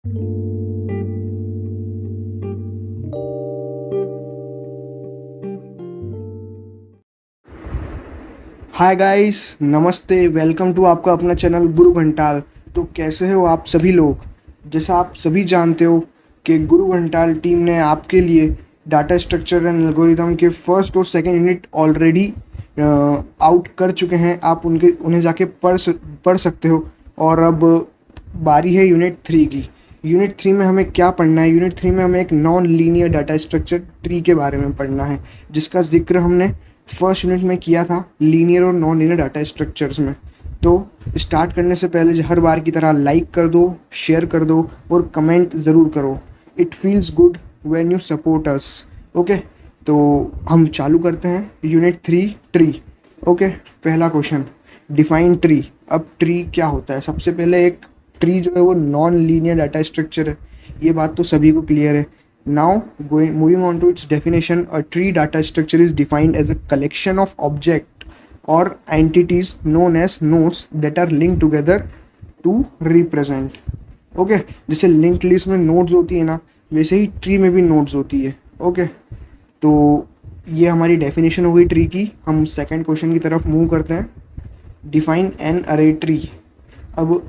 Hi guys, नमस्ते, welcome to आपका अपना चैनल गुरु घंटाल। तो कैसे हो आप सभी लोग। जैसा आप सभी जानते हो कि गुरु घंटाल टीम ने आपके लिए डाटा स्ट्रक्चर एंड एल्गोरिथम के फर्स्ट और सेकंड यूनिट ऑलरेडी आउट कर चुके हैं। आप उन्हें जाके पढ़ सकते हो। और अब बारी है यूनिट 3 की। यूनिट 3 में हमें क्या पढ़ना है? यूनिट 3 में हमें एक non linear data structure tree के बारे में पढ़ना है, जिसका जिक्र हमने फर्स्ट यूनिट में किया था लीनियर और नॉन लीनियर डाटा स्ट्रक्चर्स में। तो स्टार्ट करने से पहले हर बार की तरह लाइक कर दो, शेयर कर दो और कमेंट ज़रूर करो। It feels good when you support us. Okay, तो हम चालू करते हैं यूनिट 3 ट्री। ओके, पहला क्वेश्चन, डिफाइन ट्री। अब ट्री क्या होता है? सबसे पहले एक ट्री जो है वो नॉन लीनियर डाटा स्ट्रक्चर है, ये बात तो सभी को क्लियर है। Now, moving on to its definition, a tree data structure is defined as a collection of objects or entities known as nodes that are linked together to represent. Okay, जैसे link list में nodes होती है ना, वैसे ही tree में भी nodes होती है। ओके, तो ये हमारी डेफिनेशन हो गई ट्री की। हम सेकंड क्वेश्चन की तरफ मूव करते हैं। Define N ary tree. अब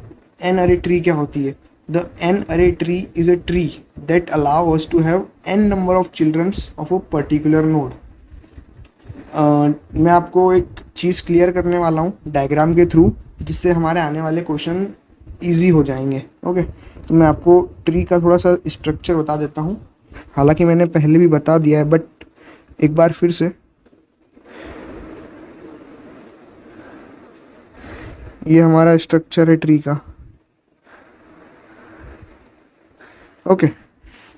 एन अरे ट्री क्या होती है? The n array tree is a tree that allow us to have n number of children of a particular node. मैं आपको एक चीज़ क्लियर करने वाला हूँ डायग्राम के थ्रू, जिससे हमारे आने वाले क्वेश्चन इजी हो जाएंगे। ओके, तो मैं आपको ट्री का थोड़ा सा स्ट्रक्चर बता देता हूँ। हालांकि मैंने पहले भी बता दिया है, बट एक बार फिर से। ये हमारा स्ट्रक्चर है ट्री का। ओके,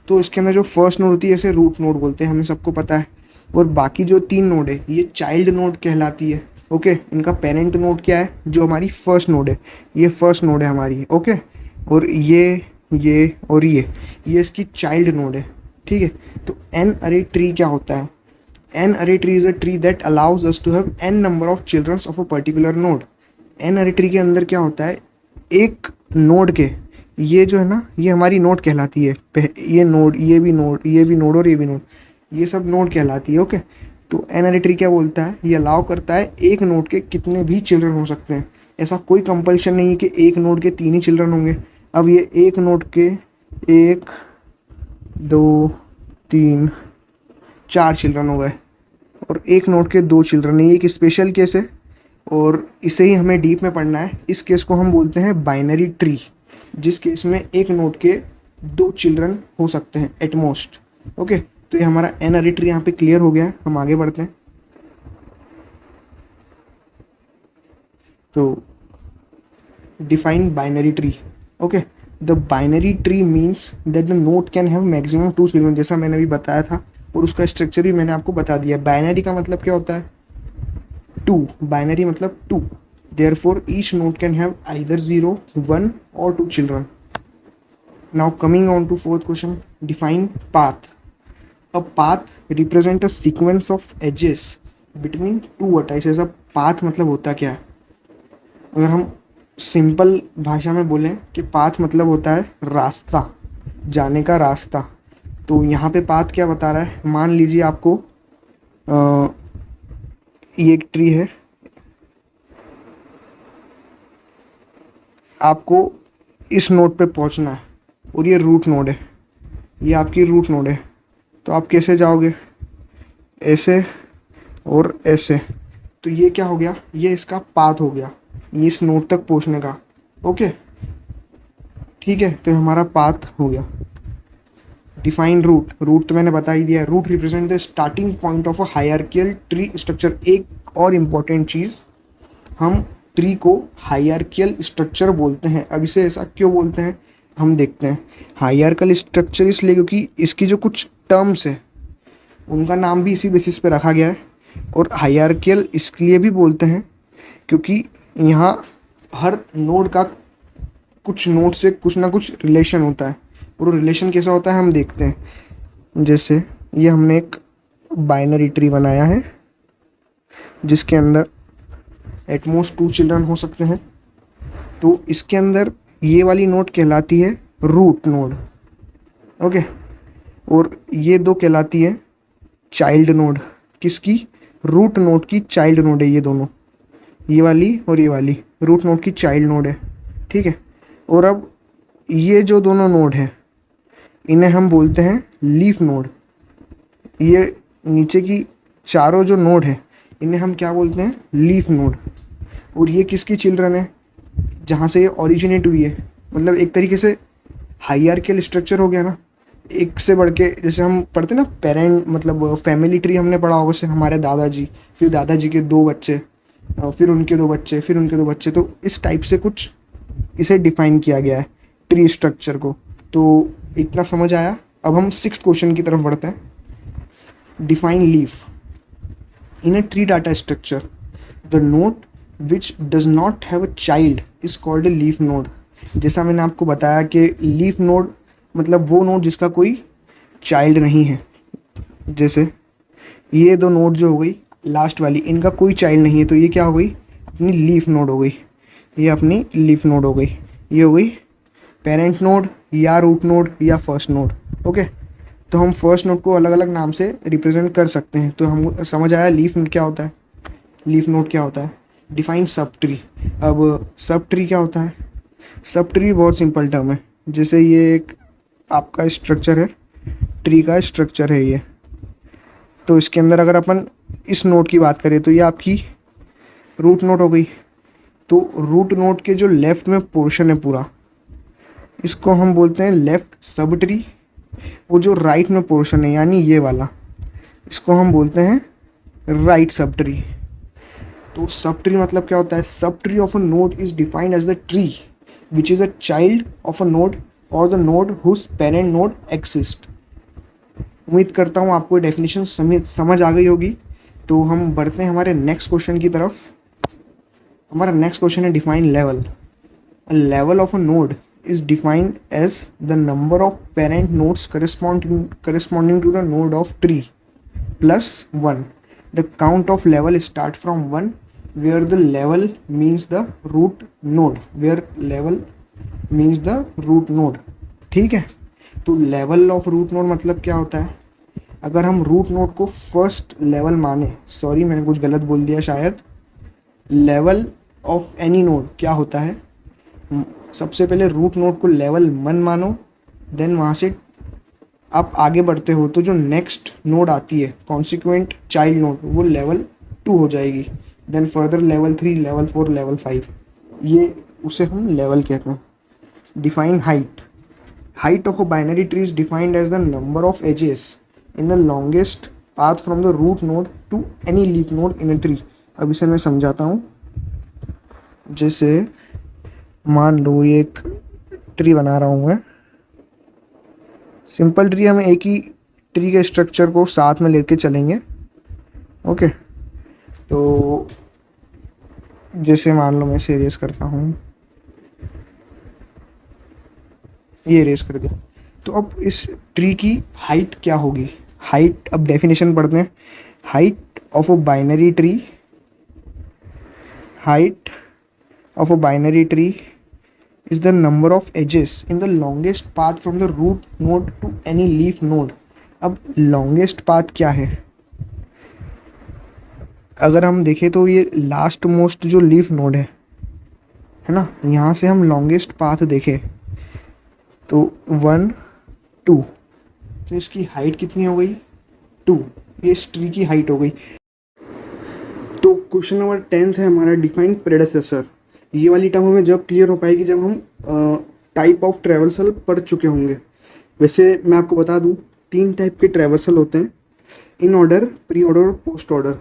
तो इसके अंदर जो फर्स्ट नोड होती है इसे रूट नोड बोलते हैं, हमें सबको पता है। और बाकी जो 3 नोड है ये चाइल्ड नोड कहलाती है। ओके, इनका पेरेंट नोड क्या है? जो हमारी फर्स्ट नोड है, ये फर्स्ट नोड है हमारी। ओके, और ये और ये इसकी चाइल्ड नोड है। ठीक है, तो एन अरे ट्री क्या होता है? N ary tree is a tree that allows us to have n number of childrens of a particular node. N ary tree के अंदर क्या होता है? एक नोड के, ये जो है ना, ये हमारी नोड कहलाती है। ये नोड, ये भी नोड, ये भी नोड और ये भी नोड, ये सब नोड कहलाती है। ओके, तो एन अरे ट्री क्या बोलता है? ये अलाउ करता है एक नोड के कितने भी चिल्ड्रन हो सकते हैं। ऐसा कोई कंपल्शन नहीं है कि एक नोड के 3 ही चिल्ड्रन होंगे। अब ये एक नोड के 1 2 3 4 चिल्ड्रन हो गए और एक नोड के 2 चिल्ड्रन। ये एक स्पेशल केस है और इसे ही हमें डीप में पढ़ना है। इस केस को हम बोलते हैं बाइनरी ट्री, जिस केस में एक नोड के 2 चिल्ड्रन हो सकते हैं एट मोस्ट। ओके, तो ये हमारा एन अरे ट्री यहाँ पे क्लियर हो गया है। हम आगे बढ़ते हैं। तो define binary tree. Okay, the binary tree means that the node can have maximum 2 children, जैसा मैंने अभी बताया था, और उसका स्ट्रक्चर भी मैंने आपको बता दिया। बाइनरी का मतलब क्या होता है? 2। बाइनरी मतलब 2। Therefore, each node can have either 0, 1 or 2 children. Now coming on to fourth question, define path. A path represent a sequence of edges between two vertices. अब path मतलब होता क्या है? अगर हम सिंपल भाषा में बोलें कि path मतलब होता है रास्ता, जाने का रास्ता। तो यहाँ पे path क्या बता रहा है? मान लीजिए आपको ये एक ट्री है, आपको इस नोड पे पहुंचना है और ये रूट नोड है, ये आपकी रूट नोड है। तो आप कैसे जाओगे? ऐसे और ऐसे। तो ये क्या हो गया? ये इसका पाथ हो गया, ये इस नोड तक पहुंचने का। ओके, ठीक है, तो हमारा पाथ हो गया। Define root. रूट तो मैंने बता ही दिया। Root represent the starting point of a hierarchical tree structure. एक और इम्पॉर्टेंट चीज़, हम ट्री को हायरार्कियल स्ट्रक्चर बोलते हैं। अब इसे ऐसा क्यों बोलते हैं हम देखते हैं। हायरार्कियल स्ट्रक्चर इसलिए क्योंकि इसकी जो कुछ टर्म्स है उनका नाम भी इसी बेसिस पे रखा गया है। और हायरार्कियल इसलिए भी बोलते हैं क्योंकि यहाँ हर नोड का कुछ नोड से कुछ ना कुछ रिलेशन होता है, और रिलेशन कैसा होता है हम देखते हैं। जैसे ये हमने एक बाइनरी ट्री बनाया है जिसके अंदर एटमोस्ट 2 चिल्ड्रन हो सकते हैं। तो इसके अंदर ये वाली नोड कहलाती है रूट नोड। ओके, और ये दो कहलाती है चाइल्ड नोड। किसकी? रूट नोड की चाइल्ड नोड है ये दोनों, ये वाली और ये वाली रूट नोड की चाइल्ड नोड है। ठीक है, और अब ये जो दोनों नोड हैं इन्हें हम बोलते हैं लीफ नोड। ये नीचे की चारों जो नोड है इन्हें हम क्या बोलते हैं? Leaf node. और ये किसकी चिल्ड्रन है? जहाँ से ये ओरिजिनेट हुई है, मतलब एक तरीके से हाइरार्किकल स्ट्रक्चर हो गया ना, एक से बढ़ के। जैसे हम पढ़ते ना पेरेंट, मतलब फैमिली ट्री हमने पढ़ा होगा, जैसे हमारे दादाजी, फिर दादाजी के दो बच्चे, फिर उनके दो बच्चे, फिर उनके दो बच्चे, तो इस टाइप से कुछ इसे डिफाइन किया गया है ट्री स्ट्रक्चर को। तो इतना समझ आया। अब हम 6th क्वेश्चन की तरफ बढ़ते हैं। Define leaf in a tree data structure, the node which does not have a child is called a leaf node. जैसा मैंने आपको बताया कि लीफ नोड मतलब वो नोड जिसका कोई चाइल्ड नहीं है। जैसे ये दो नोड जो हो गई लास्ट वाली, इनका कोई चाइल्ड नहीं है, तो ये क्या हो गई? अपनी लीफ नोड हो गई। ये अपनी लीफ नोड हो गई। ये हो गई पेरेंट नोड या रूट नोड या फर्स्ट नोड। ओके, तो हम फर्स्ट नोड को अलग अलग नाम से रिप्रेजेंट कर सकते हैं। तो हम समझ आया लीफ नोड क्या होता है, लीफ नोड क्या होता है। Define sub tree. अब सब ट्री क्या होता है? सब ट्री बहुत सिंपल टर्म है। जैसे ये एक आपका स्ट्रक्चर है, ट्री का स्ट्रक्चर है ये, तो इसके अंदर अगर अपन इस नोड की बात करें तो ये आपकी रूट नोड हो गई। तो रूट नोड के जो लेफ्ट में पोर्शन है पूरा, इसको हम बोलते हैं लेफ्ट सब ट्री। वो जो राइट में पोर्शन है यानी ये वाला, इसको हम बोलते हैं राइट सब ट्री। तो सब ट्री मतलब क्या होता है? Subtree of a node is defined as the tree which is a child of a node और the node whose parent node exist. उम्मीद करता हूँ आपको डेफिनेशन समझ आ गई होगी। तो हम बढ़ते हैं हमारे नेक्स्ट क्वेश्चन की तरफ। हमारा नेक्स्ट क्वेश्चन है define level. A level of a node is defined as the number of parent nodes corresponding to the node of tree plus 1. The count of level start from 1 where the level means the root node, where level means the root node. ठीक है, तो level of root node मतलब क्या होता है? अगर हम root node को फर्स्ट लेवल माने, सॉरी मैंने कुछ गलत बोल दिया शायद, लेवल ऑफ एनी नोड क्या होता है? सबसे पहले रूट नोड को लेवल 1 मानो, देन वहाँ से आप आगे बढ़ते हो तो जो नेक्स्ट नोड आती है कॉन्सिक्वेंट चाइल्ड नोड वो लेवल 2 हो जाएगी, then further level 3, level 4, level 5, ये उसे हम लेवल कहते हैं। Define height. Height of a binary tree is defined as the number of edges in the longest path from the root node to any leaf node in a tree. अब इसे मैं समझाता हूँ। जैसे मान लो ये एक ट्री बना रहा हूँ मैं, सिंपल ट्री। हम एक ही ट्री के स्ट्रक्चर को साथ में लेके चलेंगे। ओके, तो जैसे मान लो मैं इसे इरेज करता हूँ, ये इरेज कर दिया। तो अब इस ट्री की हाइट क्या होगी? हाइट, अब डेफिनेशन पढ़ते हैं। Height of a binary tree, height of a binary tree is the number of edges in the longest path from the root node to any leaf node. अब longest path क्या है? अगर हम देखें तो ये लास्ट मोस्ट जो leaf node है ना, यहाँ से हम लॉन्गेस्ट पाथ देखें तो 1, 2, तो इसकी हाइट कितनी हो गई? 2। ये इस ट्री की हाइट हो गई। तो क्वेश्चन नंबर 10 है हमारा डिफाइन प्रेडेसेसर। ये वाली टर्म हमें जब क्लियर हो पाएगी जब हम टाइप ऑफ ट्रेवर्सल पढ़ चुके होंगे। वैसे मैं आपको बता दूं 3 टाइप के ट्रेवर्सल होते हैं, इन ऑर्डर, प्री ऑर्डर और पोस्ट ऑर्डर।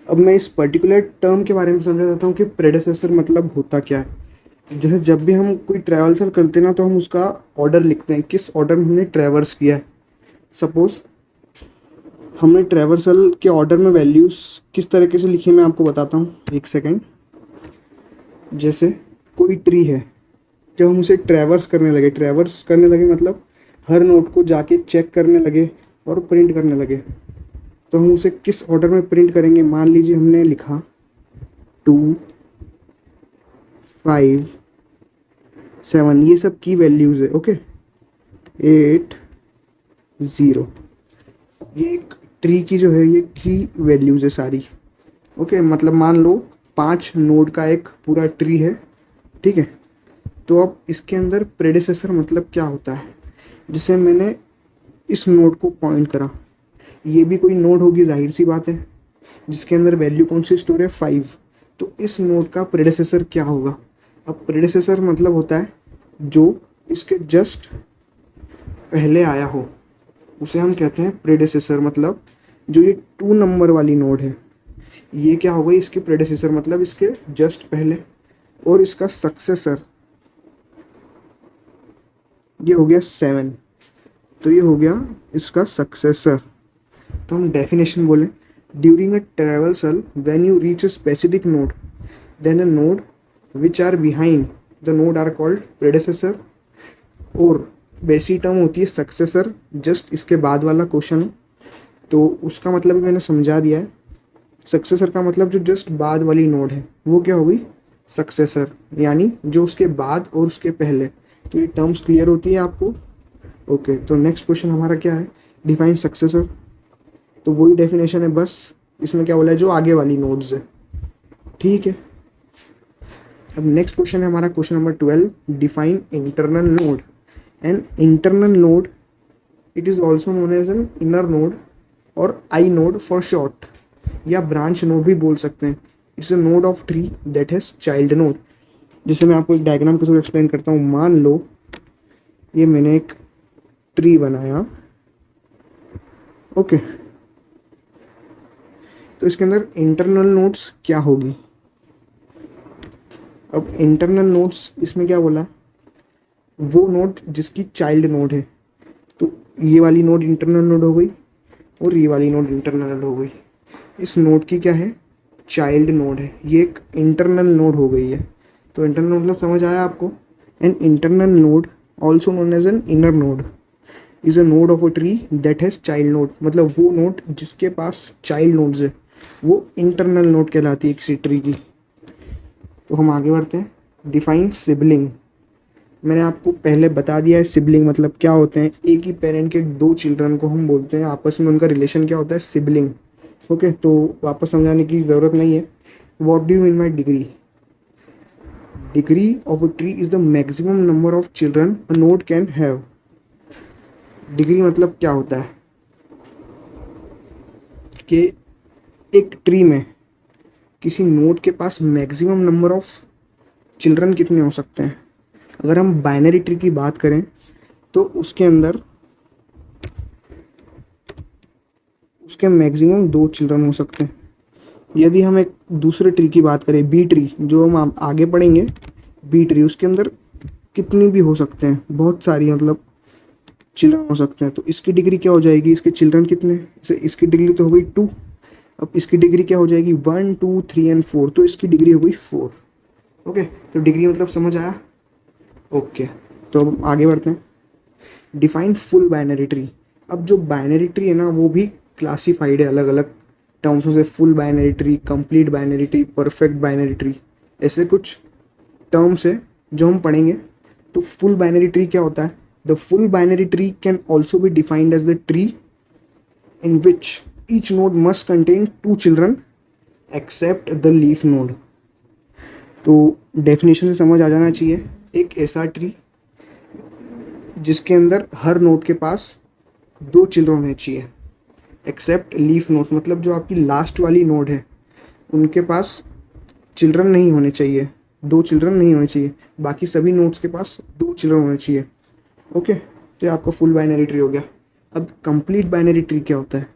अब मैं इस पर्टिकुलर टर्म के बारे में समझा देता हूँ कि प्रेडेसेसर मतलब होता क्या है। जैसे जब भी हम कोई ट्रेवर्सल करते हैं ना तो हम उसका ऑर्डर लिखते हैं, किस ऑर्डर में हमने ट्रेवर्स किया है। सपोज हमने ट्रेवर्सल के ऑर्डर में वैल्यूज़ किस तरीके से लिखी मैं आपको बताता हूँ, एक सेकेंड। जैसे कोई ट्री है, जब हम उसे ट्रैवर्स करने लगे मतलब हर नोट को जाके चेक करने लगे और प्रिंट करने लगे, तो हम उसे किस ऑर्डर में प्रिंट करेंगे? मान लीजिए हमने लिखा 2, 5, 7, ये सब की वैल्यूज़ है। ओके, 8 0, ये एक ट्री की जो है ये की वैल्यूज़ है सारी। ओके, मतलब मान लो 5 नोड का एक पूरा ट्री है, ठीक है। तो अब इसके अंदर प्रेडिसेसर मतलब क्या होता है, जिसे मैंने इस नोड को पॉइंट करा, ये भी कोई नोड होगी, जाहिर सी बात है, जिसके अंदर वैल्यू कौन सी स्टोर है, 5। तो इस नोड का प्रेडिसेसर क्या होगा। अब प्रेडिसेसर मतलब होता है जो इसके जस्ट पहले आया हो, उसे हम कहते हैं प्रेडिसेसर। मतलब जो ये 2 नंबर वाली नोड है, ये क्या हो गई, इसकी प्रेडिसेसर मतलब इसके जस्ट पहले। और इसका सक्सेसर ये हो गया 7, तो ये हो गया इसका सक्सेसर। तो हम डेफिनेशन बोलें, during a traversal when you reach a specific node then a node which are behind the node are called predecessor. और वैसी टर्म होती है सक्सेसर, जस्ट इसके बाद वाला क्वेश्चन, तो उसका मतलब भी मैंने समझा दिया है। सक्सेसर का मतलब जो जस्ट बाद वाली नोड है वो क्या हो गई, सक्सेसर, यानी जो उसके बाद और उसके पहले। तो ये टर्म्स क्लियर होती है आपको। ओके, तो नेक्स्ट क्वेश्चन हमारा क्या है, डिफाइन सक्सेसर। तो वही डेफिनेशन है, बस इसमें क्या बोला है, जो आगे वाली नोड्स है, ठीक है। अब नेक्स्ट क्वेश्चन है हमारा question number 12, define internal node. An internal node, it is also known as an inner node और आई नोड फॉर शॉर्ट, या ब्रांच नोड भी बोल सकते हैं। It's a node of tree that has child node. जैसे मैं आपको एक डायग्राम के थ्रू एक्सप्लेन करता हूँ। मान लो ये मैंने एक ट्री बनाया, ओके, तो इसके अंदर इंटरनल नोड्स क्या होगी। अब इंटरनल नोड्स इसमें क्या बोला है, वो नोड जिसकी चाइल्ड नोड है। तो ये वाली नोड इंटरनल नोड हो गई और ये वाली नोड इंटरनल नोड हो गई। इस नोड की क्या है, चाइल्ड नोड है, ये एक इंटरनल नोड हो गई है। तो इंटरनल मतलब समझ आया आपको। An internal node also known as an inner node is a node of a tree that has child node. मतलब वो नोड जिसके पास चाइल्ड नोड्स है वो इंटरनल नोड कहलाती है किसी ट्री की। तो हम आगे बढ़ते हैं, डिफाइन सिबलिंग। मैंने आपको पहले बता दिया है सिबलिंग मतलब क्या होते हैं। एक ही पेरेंट के 2 चिल्ड्रन को हम बोलते हैं, आपस में उनका रिलेशन क्या होता है, सिबलिंग। ओके, तो वापस समझाने की ज़रूरत नहीं है। What do you mean bye degree. Degree of a tree is the maximum number of children a node can have. Degree मतलब क्या होता है कि एक ट्री में किसी नोड के पास मैक्सिमम नंबर ऑफ चिल्ड्रन कितने हो सकते हैं। अगर हम बाइनरी ट्री की बात करें तो उसके अंदर उसके मैक्सिमम 2 चिल्ड्रन हो सकते हैं। यदि हम एक दूसरे ट्री की बात करें, बी ट्री, जो हम आगे पढ़ेंगे, बी ट्री, उसके अंदर कितनी भी हो सकते हैं, बहुत सारी मतलब चिल्ड्रन हो सकते हैं। तो इसकी डिग्री क्या हो जाएगी, इसके चिल्ड्रन कितने, जैसे इसकी डिग्री तो हो गई 2, अब इसकी डिग्री क्या हो जाएगी 1 2 3 एंड 4, तो इसकी डिग्री हो गई 4। ओके, तो डिग्री मतलब समझ आया। ओके, तो अब आगे बढ़ते हैं, डिफाइन फुल बाइनरी ट्री। अब जो बाइनरी ट्री है ना वो भी क्लासिफाइड है अलग अलग टर्म्स में से, full binary tree, complete binary tree, perfect binary tree, ऐसे कुछ टर्म्स है जो हम पढ़ेंगे। तो फुल बाइनरी ट्री क्या होता है, the full binary tree can also be defined as the tree in which each node must contain 2 children except the leaf node. तो डेफिनेशन से समझ आ जाना चाहिए, एक ऐसा ट्री जिसके अंदर हर नोड के पास 2 चिल्ड्रन होने चाहिए एक्सेप्ट लीफ नोड, मतलब जो आपकी लास्ट वाली नोड है उनके पास चिल्ड्रन नहीं होने चाहिए, 2 चिल्ड्रन नहीं होने चाहिए, बाकी सभी नोड्स के पास 2 चिल्ड्रन होने चाहिए। ओके, तो ये आपका फुल बाइनरी ट्री हो गया। अब कंप्लीट बाइनरी ट्री क्या होता है,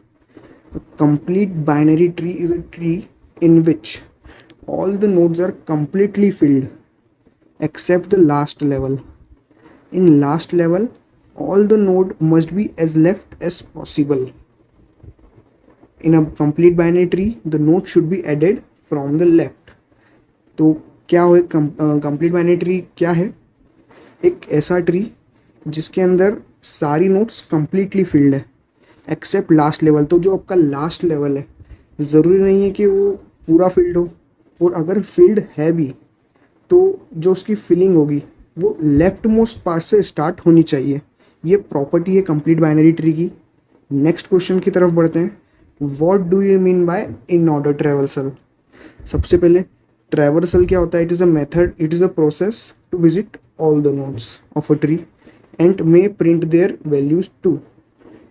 complete binary tree is a tree in which all the nodes are completely filled except the last level. In last level all the node must be as left as possible. In a complete binary tree the node should be added from the left. तो क्या हो, complete binary tree क्या है, एक ऐसा tree जिसके अंदर सारी नोड्स कंप्लीटली फिल्ड है एक्सेप्ट लास्ट लेवल। तो जो आपका लास्ट लेवल है ज़रूरी नहीं है कि वो पूरा फिल्ड हो, और अगर फील्ड है भी तो जो उसकी फिलिंग होगी वो लेफ्ट मोस्ट पार्ट से स्टार्ट होनी चाहिए। ये प्रॉपर्टी है कंप्लीट बाइनरी ट्री की। नेक्स्ट क्वेश्चन की तरफ बढ़ते हैं। What do you mean by in order traversal? सबसे पहले ट्रेवर्सल क्या होता है? It is a method, it is a process to visit all the nodes of a tree and may print their values too.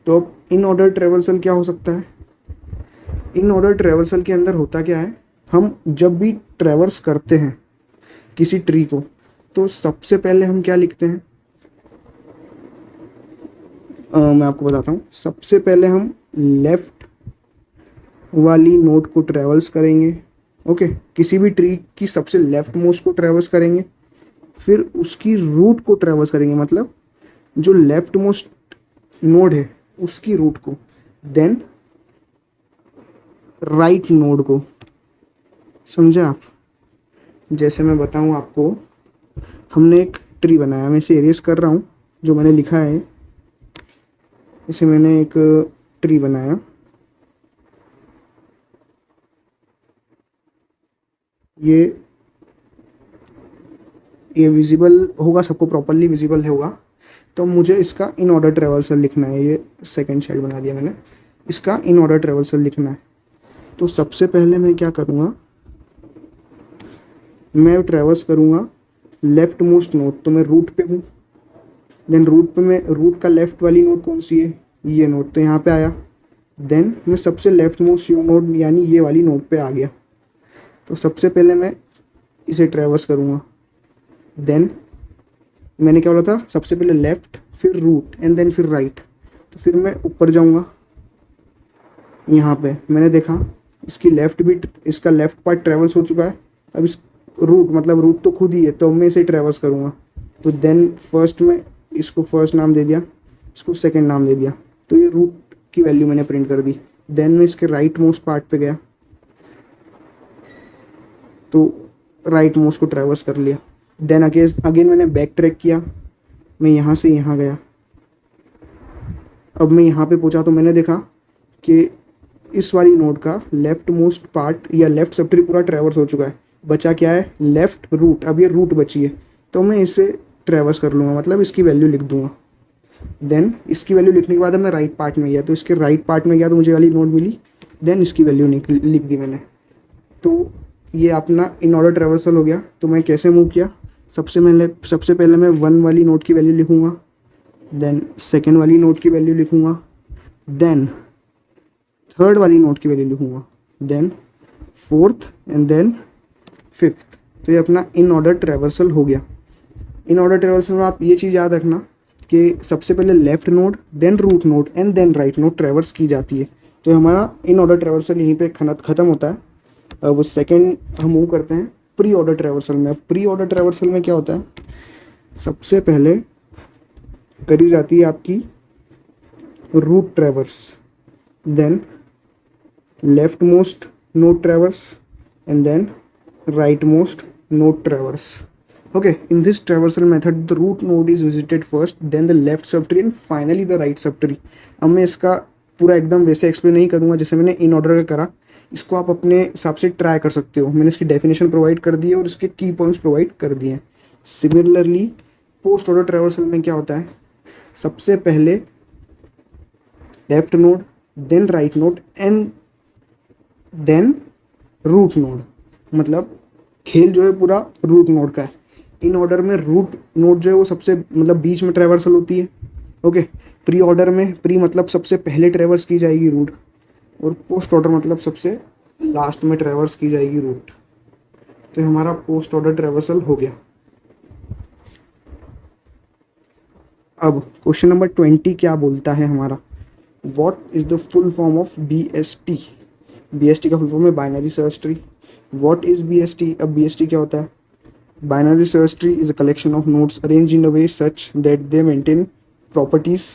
तो अब इन order traversal क्या हो सकता है? इन ऑर्डर ट्रेवर्सल के अंदर होता क्या है, हम जब भी ट्रेवर्स करते हैं किसी ट्री को तो सबसे पहले हम क्या लिखते हैं? मैं आपको बताता हूँ। सबसे पहले हम लेफ्ट वाली नोड को ट्रेवल्स करेंगे। ओके, किसी भी ट्री की सबसे लेफ्ट मोस्ट को ट्रेवल्स करेंगे, फिर उसकी रूट को ट्रेवल्स करेंगे, मतलब जो लेफ्ट मोस्ट नोड है उसकी रूट को, देन राइट नोड को। समझे आप? जैसे मैं बताऊं आपको, हमने एक ट्री बनाया, मैं इसे एरेज कर रहा हूँ। जो मैंने लिखा है, इसे मैंने एक ट्री बनाया। ये विजिबल होगा, सबको प्रॉपरली विजिबल होगा। तो मुझे इसका इन ऑर्डर ट्रेवर्सल लिखना है। ये सेकंड साइड बना दिया मैंने, इसका इन ऑर्डर ट्रेवर्सल लिखना है। तो सबसे पहले मैं क्या करूँगा, मैं ट्रेवर्स करूँगा लेफ्ट मोस्ट नोड। तो मैं रूट पे हूँ, देन रूट पे मैं, रूट का लेफ्ट वाली नोड कौन सी है? ये नोड। तो यहाँ पे आया, देन मैं सबसे लेफ्ट मोस्ट यू नोड यानी ये वाली नोड पे आ गया। तो सबसे पहले मैं इसे ट्रेवर्स करूँगा। देन मैंने क्या बोला था? सबसे पहले लेफ्ट, फिर रूट एंड देन फिर राइट। तो फिर मैं ऊपर जाऊँगा, यहाँ पे मैंने देखा इसकी लेफ्ट भी, इसका लेफ्ट पार्ट ट्रेवल्स हो चुका है। अब इस रूट, मतलब रूट तो खुद ही है, तो मैं इसे ट्रेवल्स करूँगा। तो देन फर्स्ट में इसको फर्स्ट नाम दे दिया, इसको सेकंड नाम दे दिया। तो ये रूट की वैल्यू मैंने प्रिंट कर दी। देन मैं इसके राइट मोस्ट पार्ट पे गया, तो राइट मोस्ट को ट्रेवल्स कर लिया। देन अगेन मैंने बैक ट्रैक किया, मैं यहाँ से यहाँ गया। अब मैं यहाँ पे पहुँचा तो मैंने देखा कि इस वाली नोड का लेफ्ट मोस्ट पार्ट या लेफ्ट सब ट्री पूरा ट्रेवर्स हो चुका है। बचा क्या है? Left root. अब ये रूट बची है, तो मैं इसे ट्रेवर्स कर लूँगा, मतलब इसकी वैल्यू लिख दूंगा। देन इसकी वैल्यू लिखने के बाद मैं राइट पार्ट में गया, तो इसके राइट पार्ट में गया तो मुझे वाली नोड मिली। देन इसकी वैल्यू लिख दी मैंने। तो ये अपना इन ऑर्डर ट्रेवर्सल हो गया। तो मैं कैसे मूव किया? सबसे पहले मैं वन वाली नोड की वैल्यू लिखूँगा, देन सेकेंड वाली नोड की वैल्यू लिखूँगा, देन थर्ड वाली नोट की वैल्यू लिखूँगा, then fourth and then fifth. तो ये अपना इन ऑर्डर ट्रेवर्सल हो गया। इन ऑर्डर ट्रेवर्सल में आप ये चीज़ याद रखना कि सबसे पहले left node, then root node and then right node traverse की जाती है। तो हमारा इन ऑर्डर ट्रेवर्सल यहीं पे ख़त्म होता है। अब सेकेंड हम मूव करते हैं प्री ऑर्डर ट्रेवर्सल में। प्री ऑर्डर ट्रेवर्सल में क्या होता है? सबसे पहले करी जाती है आपकी root traverse, then left most node traverse and then right most node traverse. Okay, in this traversal method the root node is visited first, then the left subtree and finally the right subtree. अब मैं इसका पूरा एकदम वैसे explain नहीं करूँगा जैसे मैंने इन ऑर्डर का करा। इसको आप अपने हिसाब से ट्राई कर सकते हो। मैंने इसकी डेफिनेशन प्रोवाइड कर दी है और इसके की पॉइंट्स प्रोवाइड कर दिए हैं। सिमिलरली पोस्ट ऑर्डर ट्रेवर्सल में क्या होता है? सबसे पहले left node, then right node and then root node. मतलब खेल जो है पूरा रूट नोड का है। इन ऑर्डर में रूट नोड जो है वो सबसे, मतलब बीच में ट्रेवर्सल होती है। ओके, प्री ऑर्डर में, प्री मतलब सबसे पहले ट्रेवर्स की जाएगी रूट, और पोस्ट ऑर्डर मतलब सबसे लास्ट में ट्रेवर्स की जाएगी रूट। तो हमारा पोस्ट ऑर्डर ट्रेवर्सल हो गया। अब क्वेश्चन नंबर 20 क्या बोलता है हमारा? What is the full form of BST? BST का फुल फॉर्म है binary search tree. What is BST? अब BST क्या होता है? Binary search tree is a collection of nodes arrange in a way such that they maintain properties.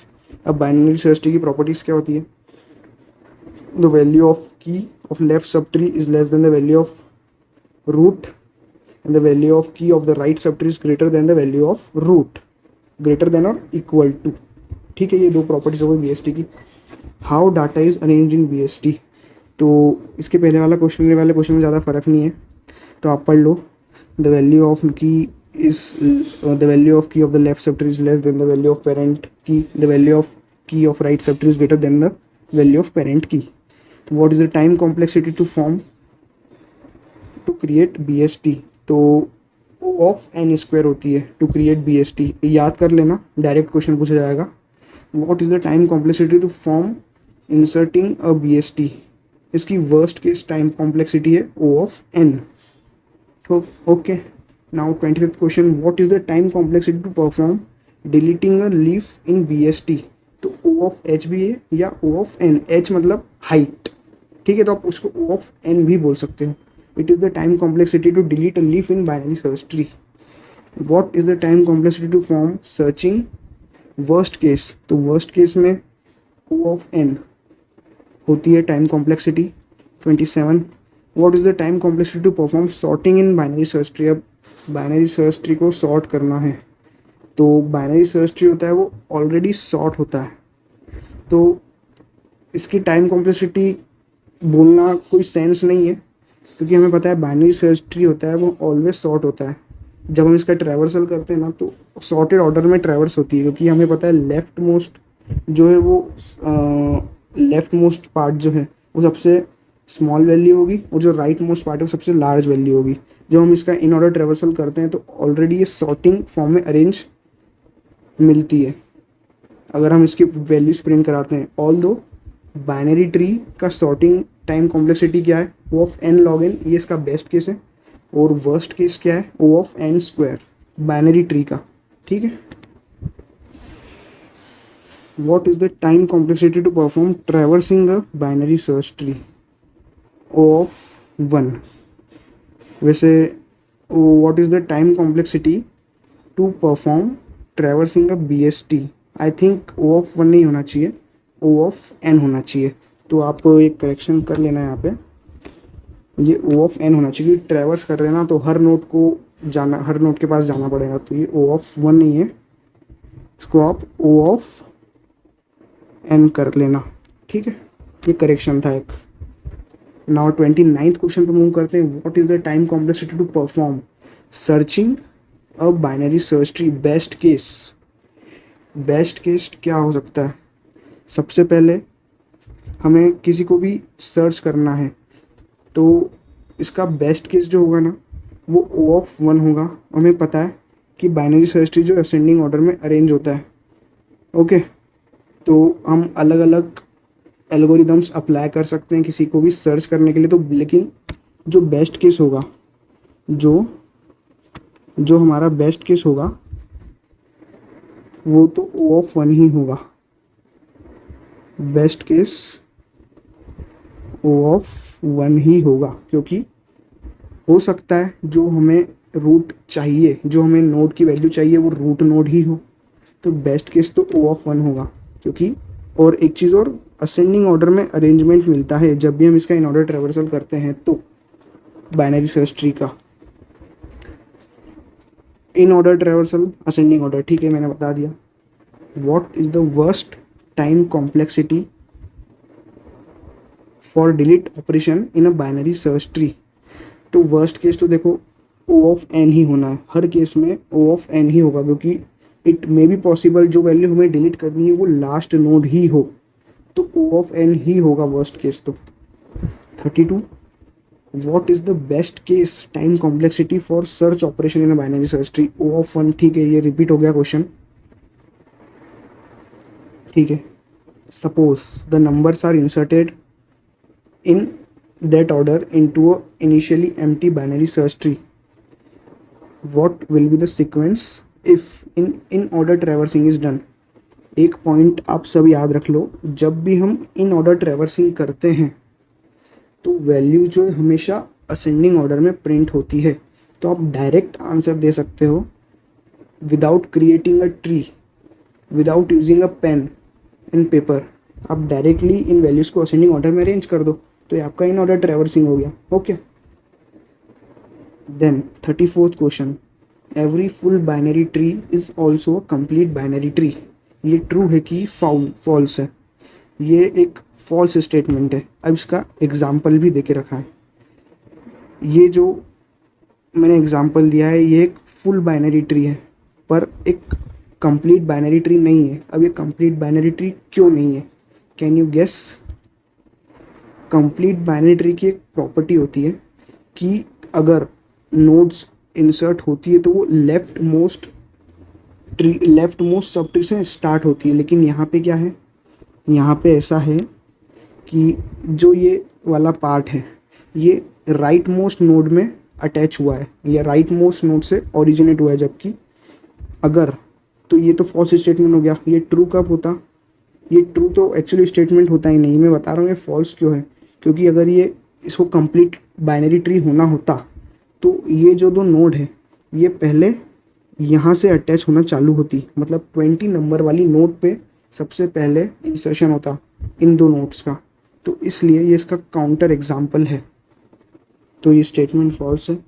अब binary search tree की properties क्या होती है? The value of key of left सब tree is less than the value of root and the value of key of the right sub tree is greater than the value of root, greater than or equal to. ठीक है, ये दो properties हो गई BST की। How data is arrange in BST? तो इसके पहले वाले क्वेश्चन में ज़्यादा फर्क नहीं है, तो आप पढ़ लो। द वैल्यू ऑफ की is the value of key of the left subtree is less than the value of parent key, the value of key of right subtree is greater than the value of parent key. So what is the time complexity to form to create BST? तो O of n square होती है to create BST, याद कर लेना, direct question पूछा जाएगा. What is the time complexity to form inserting a BST? इसकी worst case time complexity है O of n. So okay, now 25th question, what is the time complexity to perform deleting a leaf in BST? तो O of H भी है या O of N. H मतलब height, ठीक है, तो आप उसको O of N भी बोल सकते हो. It is the time complexity to delete a leaf in binary search tree. What is the time complexity to form searching worst case? तो worst case में O of N होती है time complexity. 27. What is the time complexity to perform sorting in binary search tree? अब binary search tree को sort करना है, तो binary search tree होता है वो ऑलरेडी सॉर्ट होता है, तो इसकी टाइम कॉम्प्लेक्सिटी बोलना कोई सेंस नहीं है, क्योंकि हमें पता है बाइनरी सर्च ट्री होता है वो ऑलवेज सॉर्ट होता है. जब हम इसका ट्रैवर्सल करते हैं ना तो सॉर्टेड ऑर्डर में ट्रैवर्स होती है, क्योंकि हमें पता है लेफ्ट मोस्ट जो है वो लेफ्ट मोस्ट पार्ट जो है वो सबसे स्मॉल वैल्यू होगी और जो राइट मोस्ट पार्ट है वो सबसे लार्ज वैल्यू होगी. जब हम इसका इन ऑर्डर ट्रैवर्सल करते हैं तो ऑलरेडी ये सॉर्टिंग फॉर्म में अरेंज मिलती है अगर हम इसकी वैल्यूज प्रिंट कराते हैं. ऑल दो बाइनरी ट्री का सॉर्टिंग टाइम कॉम्प्लेक्सिटी क्या है, O of n log n, ये इसका बेस्ट केस है, और वर्स्ट केस क्या है, O of n square binary tree का, ठीक है. What is the time complexity to perform traversing a binary search tree? O of 1. वैसे what is the time complexity to perform traversing a BST? I think O of 1 नहीं होना चाहिए, O of n होना चाहिए. तो आप एक correction कर लेना यहाँ पे, ये O of n होना चाहिए. ट्रैवर्स कर रहे हैं ना तो हर नोट को जाना, हर नोट के पास जाना पड़ेगा, तो ये O of 1 नहीं है, इसको आप O of n कर लेना, ठीक है. ये करेक्शन था एक. नाउ 29th क्वेश्चन पे मूव करते हैं. What is the time complexity to perform searching a binary search tree? Best case, best case क्या हो सकता है? सबसे पहले हमें किसी को भी सर्च करना है तो इसका बेस्ट केस जो होगा ना वो O ऑफ 1 होगा. हमें पता है कि बाइनरी सर्च ट्री जो असेंडिंग ऑर्डर में अरेंज होता है, ओके. तो हम अलग अलग एल्गोरिदम्स अप्लाई कर सकते हैं किसी को भी सर्च करने के लिए, तो लेकिन जो बेस्ट केस होगा, जो हमारा बेस्ट केस होगा वो तो O ऑफ 1 ही होगा. बेस्ट केस O ऑफ 1 ही होगा, क्योंकि हो सकता है जो हमें रूट चाहिए, जो हमें नोड की वैल्यू चाहिए वो रूट नोड ही हो, तो बेस्ट केस तो O ऑफ 1 होगा. क्योंकि और एक चीज़ और, असेंडिंग ऑर्डर में अरेंजमेंट मिलता है जब भी हम इसका इन ऑर्डर ट्रैवर्सल करते हैं, तो बाइनरी सर्च ट्री का in order traversal ascending order, ठीक है, मैंने बता दिया. What is the worst time complexity for delete operation in a binary search tree? तो वर्स्ट केस तो देखो O ऑफ n ही होना है, हर केस में O ऑफ n ही होगा, क्योंकि इट मे बी पॉसिबल जो वैल्यू हमें डिलीट करनी है वो लास्ट नोड ही हो, तो O ऑफ n ही होगा वर्स्ट केस तो. 32. What is the best case time complexity for search operation in a binary search tree? O of 1, ठीक है, ये रिपीट हो गया क्वेश्चन, ठीक है. Suppose the numbers are inserted in that order into a initially empty binary search tree. What will be the sequence if in order traversing is done? एक point आप सब याद रख लो, जब भी हम इन ऑर्डर ट्रैवर्सिंग करते हैं तो वैल्यू जो है हमेशा असेंडिंग ऑर्डर में प्रिंट होती है. तो आप डायरेक्ट आंसर दे सकते हो without creating a tree, without using a pen and paper. आप डायरेक्टली इन वैल्यूज़ को असेंडिंग ऑर्डर में अरेंज कर दो, तो ये आपका इन ऑर्डर ट्रैवर्सिंग हो गया, okay. Then 34th question. Every full binary tree is also a complete binary tree. ये ट्रू है कि फॉल्स है? ये एक फॉल्स स्टेटमेंट है. अब इसका एग्जाम्पल भी देके रखा है. ये जो मैंने एग्जाम्पल दिया है ये एक फुल बाइनरी ट्री है पर एक कंप्लीट बाइनरी ट्री नहीं है। अब ये कंप्लीट बाइनरी ट्री क्यों नहीं है? Can you guess? Complete binary tree की एक प्रॉपर्टी होती है कि अगर नोड्स इंसर्ट होती है तो वो लेफ्ट मोस्ट सब ट्री से स्टार्ट होती है। लेकिन यहाँ पे क्या है, यहाँ पे ऐसा है कि जो ये वाला पार्ट है ये राइट मोस्ट नोड में अटैच हुआ है या राइट मोस्ट नोड से ओरिजिनेट हुआ है। जबकि अगर, तो ये तो फॉल्स स्टेटमेंट हो गया। ये ट्रू कब होता? ये ट्रू तो एक्चुअली स्टेटमेंट होता ही नहीं। मैं बता रहा हूँ ये फॉल्स क्यों है, क्योंकि अगर ये इसको कंप्लीट बाइनरी ट्री होना होता तो ये जो दो नोड है ये पहले यहाँ से अटैच होना चालू होती, मतलब 20 नंबर वाली नोड पे सबसे पहले इंसर्शन होता इन दो नोड्स का। तो इसलिए ये इसका काउंटर एग्जाम्पल है, तो ये स्टेटमेंट फॉल्स है।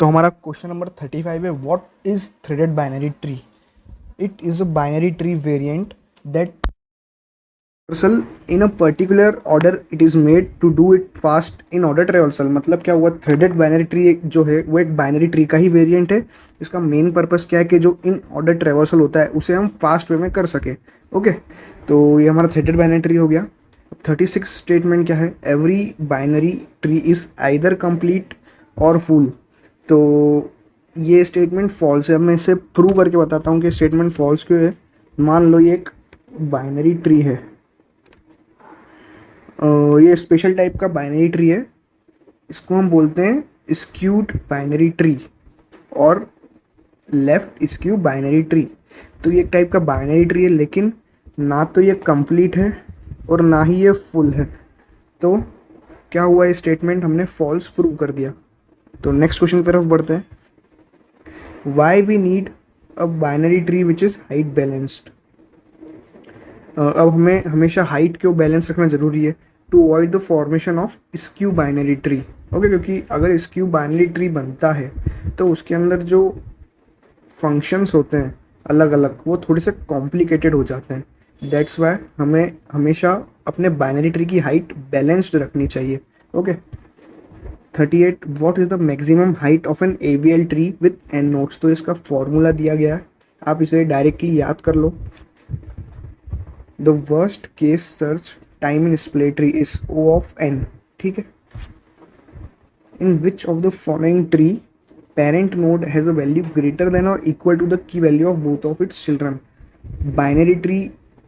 तो हमारा क्वेश्चन नंबर 35 है, what is threaded binary tree? It is a binary tree variant that traversal in a particular order it is made to do it fast in order traversal. मतलब क्या हुआ, threaded binary tree जो है वो एक binary tree का ही variant है। इसका मेन पर्पस क्या है कि जो इन ऑर्डर ट्रेवर्सल होता है उसे हम फास्ट वे में कर सके। ओके, तो ये हमारा थ्रेडेड बाइनरी ट्री हो गया। अब 36 स्टेटमेंट क्या है, every binary tree is either complete और फुल। तो ये स्टेटमेंट फॉल्स है। अब मैं इसे प्रूव करके बताता हूँ कि स्टेटमेंट फॉल्स क्यों है। मान लो ये एक बाइनरी ट्री है, ये स्पेशल टाइप का बाइनरी ट्री है। इसको हम बोलते हैं स्क्यूड बाइनरी ट्री और लेफ्ट स्क्यू बाइनरी ट्री। तो ये एक टाइप का बाइनरी ट्री है, लेकिन ना तो ये कंप्लीट है और ना ही ये फुल है। तो क्या हुआ, ये स्टेटमेंट हमने फॉल्स प्रूव कर दिया। तो नेक्स्ट क्वेश्चन की तरफ बढ़ते हैं। Why we need a binary tree which is height balanced? अब हमें हमेशा हाइट को बैलेंस रखना ज़रूरी है to avoid the formation of skew binary tree. Okay, क्योंकि अगर स्क्यू बाइनरी ट्री बनता है तो उसके अंदर जो फंक्शंस होते हैं अलग अलग वो थोड़े से कॉम्प्लिकेटेड हो जाते हैं। दैट्स वाई हमें हमेशा अपने बाइनरी ट्री की हाइट बैलेंस्ड रखनी चाहिए। Okay, 38, what is the maximum height of an AVL tree with n nodes? तो इसका फॉर्मूला दिया गया है, आप इसे डायरेक्टली याद कर लो। The worst case search time in display tree is O of n. ठीक है। In which of the following tree parent node has a value greater than or equal to the key value of both of its children? Binary tree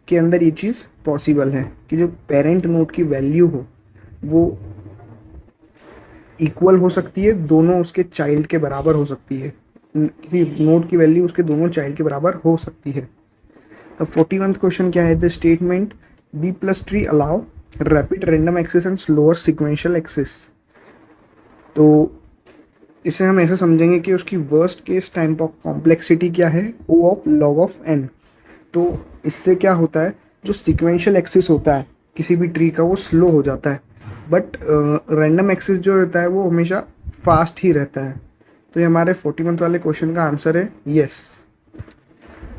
के अंदर ये चीज़ possible है कि जो parent node की value हो वो इक्वल हो सकती है, दोनों उसके चाइल्ड के बराबर हो सकती है। किसी नोड की वैल्यू उसके दोनों चाइल्ड के बराबर हो सकती है। अब 41th क्वेश्चन क्या है, the statement B plus tree allow rapid random access and slower sequential access. तो इसे हम ऐसे समझेंगे कि उसकी worst case time of complexity क्या है, O of log of n। तो इससे क्या होता है, जो सिक्वेंशियल एक्सेस होता है किसी भी ट्री का वो स्लो हो जाता है, बट रैंडम एक्सेस जो रहता है वो हमेशा फास्ट ही रहता है। तो ये हमारे 41th वाले क्वेश्चन का आंसर है यस।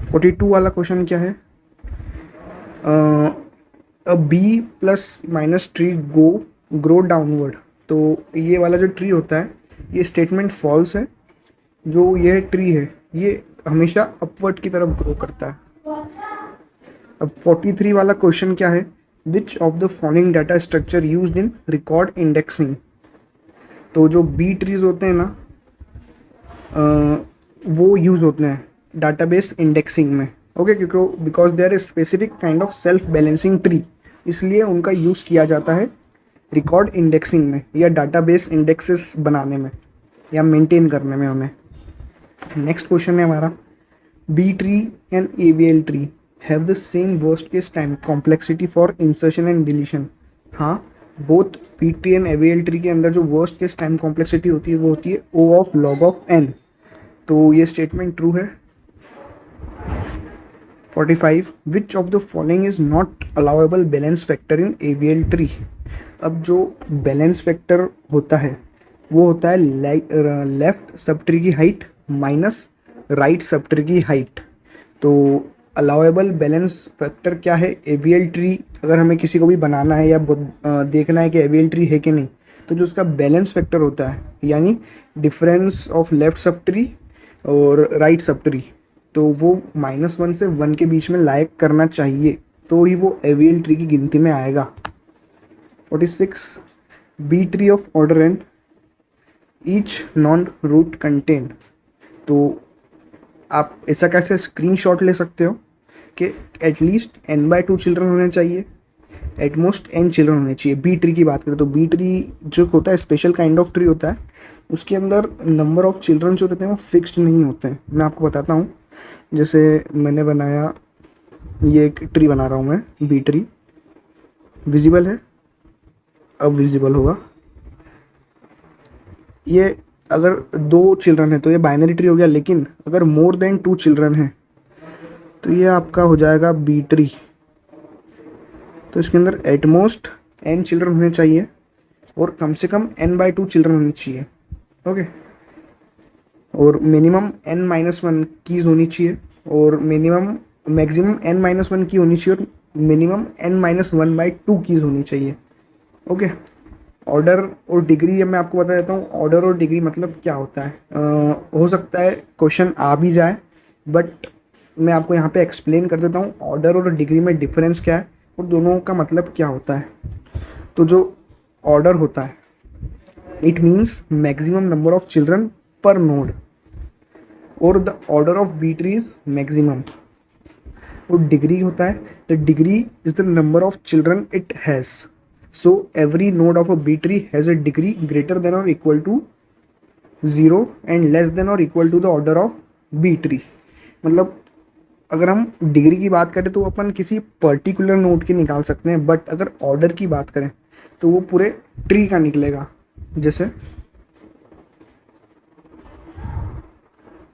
42 वाला क्वेश्चन क्या है, B plus minus tree grow downward. तो ये वाला जो ट्री होता है ये स्टेटमेंट फॉल्स है। जो ये ट्री है ये हमेशा अपवर्ड की तरफ ग्रो करता है। अब 43 वाला क्वेश्चन क्या है, विच of the following data structure used in record indexing. तो जो बी ट्रीज होते हैं ना वो यूज़ होते हैं डाटाबेस इंडेक्सिंग में। ओके, क्योंकि because they are specific kind of self balancing tree, इसलिए उनका यूज़ किया जाता है रिकॉर्ड इंडेक्सिंग में या डाटाबेस इंडेक्सेस बनाने में या मेंटेन करने में उन्हें। नेक्स्ट क्वेश्चन है हमारा, B tree and AVL tree have the same worst case time complexity for insertion and deletion. हाँ, both B tree and AVL tree के अंदर जो वर्स्ट केस टाइम कॉम्प्लेक्सिटी होती है वो होती है O of log of n। तो ये स्टेटमेंट ट्रू है। 45, विच of the following is not allowable balance factor in AVL tree. अब जो बैलेंस फैक्टर होता है वो होता है लेफ्ट सब ट्री की height minus right sub tree की हाइट। तो अलाउेबल बैलेंस फैक्टर क्या है, AVL ट्री अगर हमें किसी को भी बनाना है या देखना है कि AVL ट्री है कि नहीं, तो जो उसका बैलेंस फैक्टर होता है, यानी difference of left sub tree और राइट सब ट्री, तो वो -1 से 1 के बीच में लायक करना चाहिए, तो ही वो एवियल ट्री की गिनती में आएगा। 46 B tree of order n each non root contain. तो आप ऐसा कैसे स्क्रीनशॉट ले सकते हो कि एटलीस्ट n/2 चिल्ड्रन होने चाहिए, एटमोस्ट n चिल्ड्रन होने चाहिए। बी ट्री की बात करें तो बी ट्री जो होता है स्पेशल काइंड ऑफ ट्री होता है, उसके अंदर नंबर ऑफ चिल्ड्रन जो रहते हैं वो फिक्स्ड नहीं होते हैं। मैं आपको बताता हूँ, जैसे मैंने बनाया, ये एक ट्री बना रहा हूँ मैं, बी ट्री, विजिबल है, अब विजिबल होगा। ये अगर 2 चिल्ड्रन है तो ये बाइनरी ट्री हो गया, लेकिन अगर मोर देन 2 चिल्ड्रन है तो ये आपका हो जाएगा बी ट्री। तो इसके अंदर एटमोस्ट n चिल्ड्रन होने चाहिए और कम से कम n/2 चिल्ड्रन होनी चाहिए। ओके, और मिनिमम n-1 कीज होनी चाहिए, और मैक्सिमम n-1 की होनी चाहिए, और मिनिमम n-1/2 कीज होनी चाहिए। ओके, ऑर्डर और डिग्री मैं आपको बता देता हूँ। ऑर्डर और डिग्री मतलब क्या होता है, हो सकता है क्वेश्चन आ भी जाए, बट मैं आपको यहाँ पे एक्सप्लेन कर देता हूँ ऑर्डर और डिग्री में डिफरेंस क्या है और दोनों का मतलब क्या होता है। तो जो ऑर्डर होता है, it means maximum number of children per node, और the order of B tree is maximum. और डिग्री होता है, the degree is the number of children it has. So every node of a B tree has a degree greater than or equal to 0 and less than or equal to the order of B tree। मतलब अगर हम degree की बात करें तो अपन किसी particular node की निकाल सकते हैं, बट अगर ऑर्डर की बात करें तो वो पूरे ट्री का निकलेगा। जैसे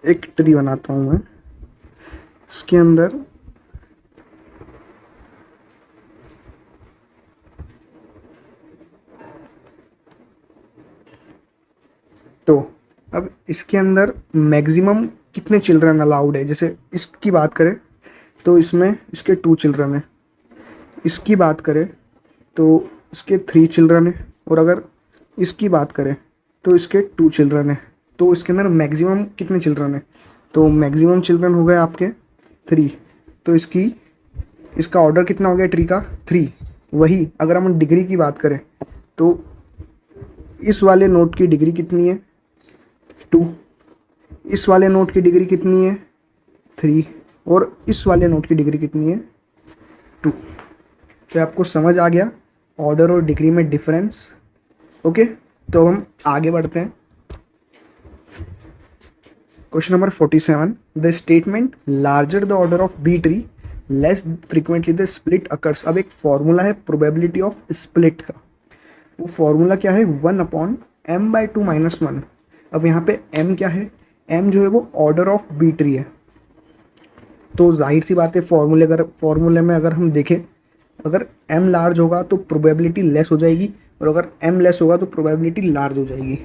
एक ट्री बनाता हूँ मैं, इसके अंदर तो अब इसके अंदर मैक्सिमम कितने चिल्ड्रन अलाउड है। जैसे इसकी बात करें तो इसमें इसके 2 चिल्ड्रन है, इसकी बात करें तो इसके 3 चिल्ड्रन है, और अगर इसकी बात करें तो इसके 2 चिल्ड्रन है। तो इसके अंदर मैक्सिमम कितने चिल्ड्रन है, तो मैक्सिमम चिल्ड्रन हो गए आपके 3। तो इसका ऑर्डर कितना हो गया ट्री का, 3। वही अगर हम डिग्री की बात करें तो इस वाले नोड की डिग्री कितनी है, 2। इस वाले नोड की डिग्री कितनी है, 3। और इस वाले नोड की डिग्री कितनी है, 2। तो आपको समझ आ गया ऑर्डर और डिग्री में डिफरेंस। ओके, तो हम आगे बढ़ते हैं। Question number 47, the statement larger the order of B tree less frequently the split occurs. अब एक फॉर्मूला है प्रोबेबिलिटी ऑफ स्प्लिट का, वो फॉर्मूला क्या है, 1/m/2 - 1। अब यहाँ पे m क्या है, m जो है वो ऑर्डर ऑफ बी ट्री है। तो जाहिर सी बात है फॉर्मूले में अगर हम देखें, अगर m लार्ज होगा तो प्रोबेबिलिटी लेस हो जाएगी, और अगर m लेस होगा तो प्रोबेबिलिटी लार्ज हो जाएगी।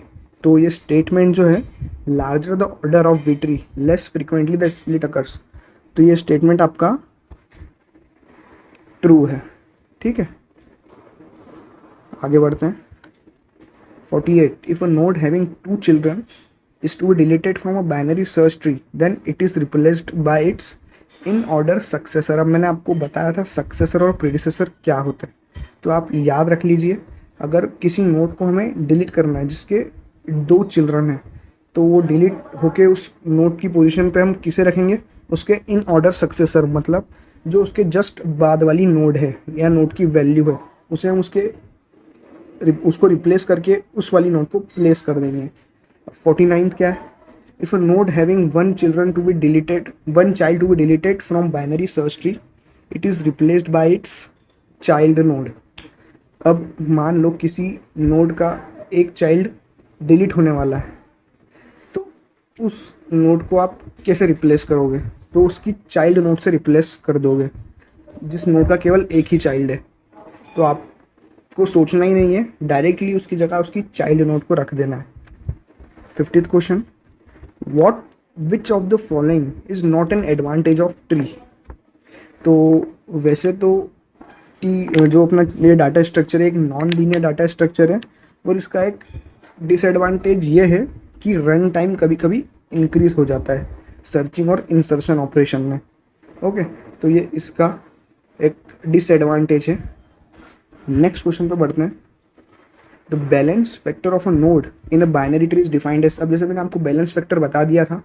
तो ये स्टेटमेंट जो है, larger the order of B tree less frequently the split occurs, तो ये स्टेटमेंट आपका ट्रू है। ठीक है, आगे बढ़ते हैं। 48, if a node having 2 children is to be deleted from a binary search tree, then it is replaced by its in order successor। अब मैंने आपको बताया था सक्सेसर और प्रीडिसेसर क्या होते हैं, तो आप याद रख लीजिए। अगर किसी नोड को हमें डिलीट करना है जिसके 2 चिल्ड्रन हैं, तो वो डिलीट होके उस नोड की पोजीशन पे हम किसे रखेंगे, उसके इन ऑर्डर सक्सेसर, मतलब जो उसके जस्ट बाद वाली नोड है या नोड की वैल्यू है, उसे हम उसको रिप्लेस करके उस वाली नोड को प्लेस कर देंगे। 49 क्या है, if a node having 1 child to be deleted from binary search tree, it is replaced by its child node. अब मान लो किसी नोड का एक चाइल्ड डिलीट होने वाला है, तो उस नोड को आप कैसे रिप्लेस करोगे, तो उसकी चाइल्ड नोड से रिप्लेस कर दोगे, जिस नोड का केवल एक ही चाइल्ड है। तो आपको सोचना ही नहीं है, डायरेक्टली उसकी जगह उसकी चाइल्ड नोड को रख देना है। 50th question, which of the following is not an advantage of tree. तो वैसे तो जो अपना ये डाटा स्ट्रक्चर है एक नॉन लीनियर डाटा स्ट्रक्चर है, और इसका एक डिसएडवांटेज ये है कि रन टाइम कभी कभी इंक्रीज हो जाता है सर्चिंग और इंसर्शन ऑपरेशन में। ओके, तो ये इसका एक डिसएडवांटेज है। नेक्स्ट क्वेश्चन पे बढ़ते हैं। The balance factor of a node in a binary tree is defined as, अब जैसे मैंने आपको बैलेंस फैक्टर बता दिया था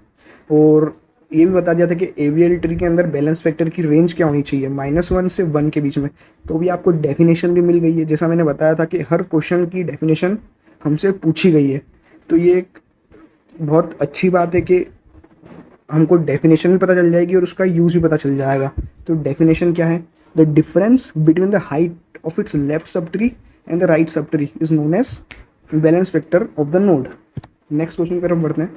और ये भी बता दिया था कि एवीएल ट्री के अंदर बैलेंस फैक्टर की रेंज क्या होनी चाहिए, -1 से 1 के बीच में। तो अभी आपको डेफिनेशन भी मिल गई है, जैसा मैंने बताया था कि हर क्वेश्चन की डेफिनेशन हमसे पूछी गई है। तो ये एक बहुत अच्छी बात है कि हमको डेफिनेशन भी पता चल जाएगी और उसका यूज़ भी पता चल जाएगा। तो डेफिनेशन क्या है? The difference between the height of its left सब tree and the right sub tree is known as balance factor of the node. Next question की तरफ बढ़ते हैं।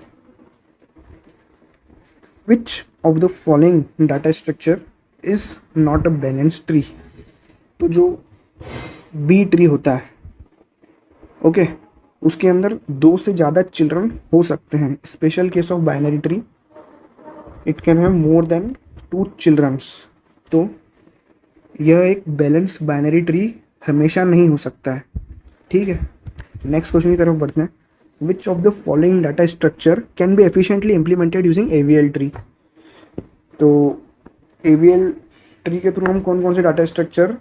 Which of the following data structure is not a balance tree? तो जो B tree होता है, okay, उसके अंदर 2 से ज़्यादा चिल्ड्रन हो सकते हैं। Special case of binary tree it can have more than 2 childrens. तो यह एक बैलेंस बाइनरी ट्री हमेशा नहीं हो सकता है। ठीक है, नेक्स्ट क्वेश्चन की तरफ बढ़ते हैं। Which of the following data structure can be efficiently implemented using AVL tree? तो एवीएल ट्री के थ्रू हम कौन कौन से डाटा स्ट्रक्चर